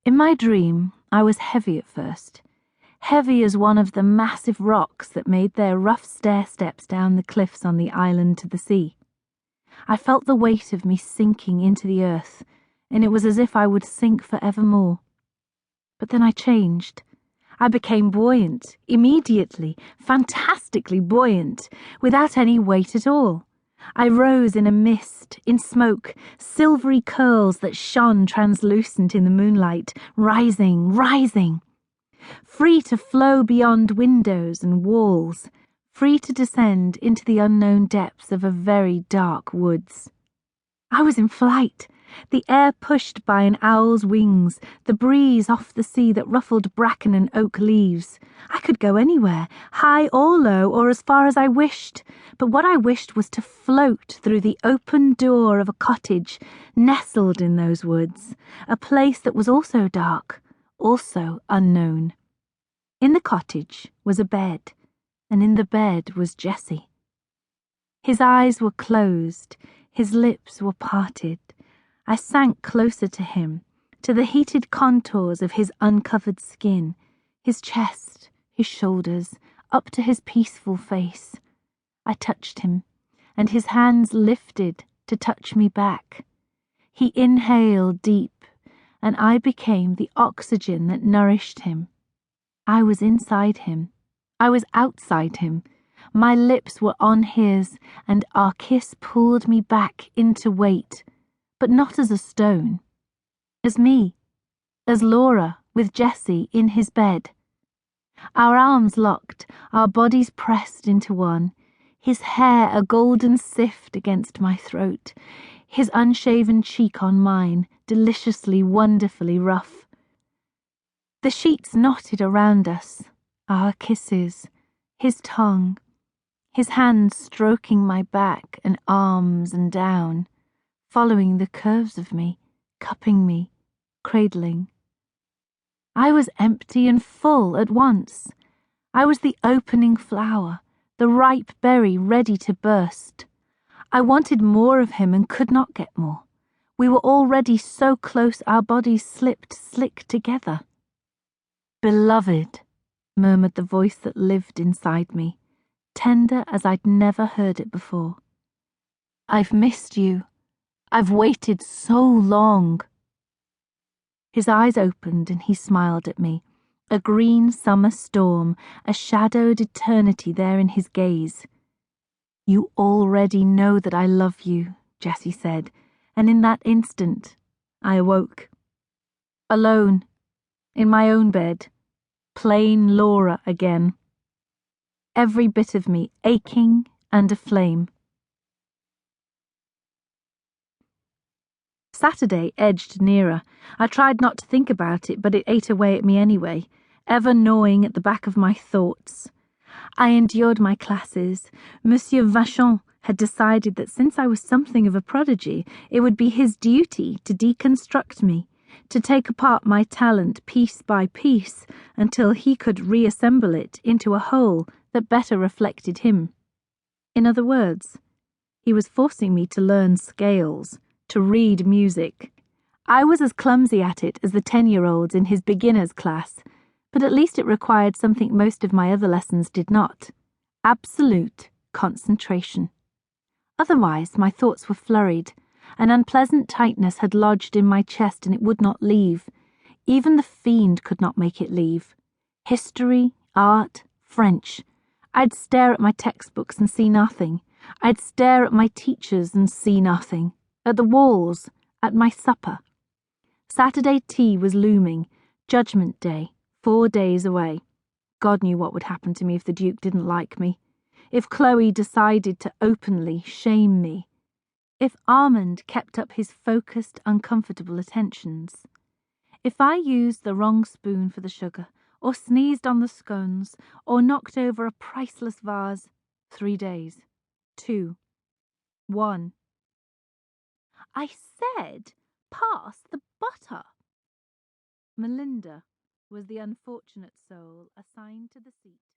In my dream, I was heavy at first, heavy as one of the massive rocks that made their rough stair steps down the cliffs on the island to the sea. I felt the weight of me sinking into the earth, and it was as if I would sink forevermore. But then I changed. I became buoyant, immediately, fantastically buoyant, without any weight at all. I rose in a mist, in smoke, silvery curls that shone translucent in the moonlight, rising, rising. Free to flow beyond windows and walls, free to descend into the unknown depths of a very dark woods. I was in flight, the air pushed by an owl's wings, the breeze off the sea that ruffled bracken and oak leaves. I could go anywhere, high or low, or as far as I wished, but what I wished was to float through the open door of a cottage nestled in those woods, a place that was also dark, also unknown. In the cottage was a bed, and in the bed was Jessie. His eyes were closed, his lips were parted. I sank closer to him, to the heated contours of his uncovered skin, his chest, his shoulders, up to his peaceful face. I touched him, and his hands lifted to touch me back. He inhaled deep, and I became the oxygen that nourished him. I was inside him. I was outside him. My lips were on his, and our kiss pulled me back into weight, but not as a stone. As me, as Lora with Jessie in his bed. Our arms locked, our bodies pressed into one, his hair a golden sift against my throat, his unshaven cheek on mine, deliciously, wonderfully rough. The sheets knotted around us, our kisses, his tongue, his hands stroking my back and arms and down, following the curves of me, cupping me, cradling. I was empty and full at once. I was the opening flower, the ripe berry ready to burst. I wanted more of him and could not get more. We were already so close our bodies slipped slick together. "Beloved," murmured the voice that lived inside me, tender as I'd never heard it before. "I've missed you. I've waited so long." His eyes opened and he smiled at me, a green summer storm, a shadowed eternity there in his gaze. "You already know that I love you," Jessie said, and in that instant I awoke. Alone, in my own bed, plain Lora again. Every bit of me aching and aflame. Saturday edged nearer. I tried not to think about it, but it ate away at me anyway, ever gnawing at the back of my thoughts. I endured my classes. Monsieur Vachon had decided that since I was something of a prodigy, it would be his duty to deconstruct me, to take apart my talent piece by piece until he could reassemble it into a whole that better reflected him. In other words, he was forcing me to learn scales, to read music. I was as clumsy at it as the 10-year-olds in his beginner's class, but at least it required something most of my other lessons did not: absolute concentration. Otherwise, my thoughts were flurried. An unpleasant tightness had lodged in my chest and it would not leave. Even the fiend could not make it leave. History, art, French. I'd stare at my textbooks and see nothing. I'd stare at my teachers and see nothing. At the walls, at my supper. Saturday tea was looming, Judgment Day, 4 days away. God knew what would happen to me if the Duke didn't like me. If Chloe decided to openly shame me. If Armand kept up his focused, uncomfortable attentions. If I used the wrong spoon for the sugar, or sneezed on the scones, or knocked over a priceless vase. 3 days. 2. 1. I said, pass the butter. Melinda was the unfortunate soul assigned to the seat.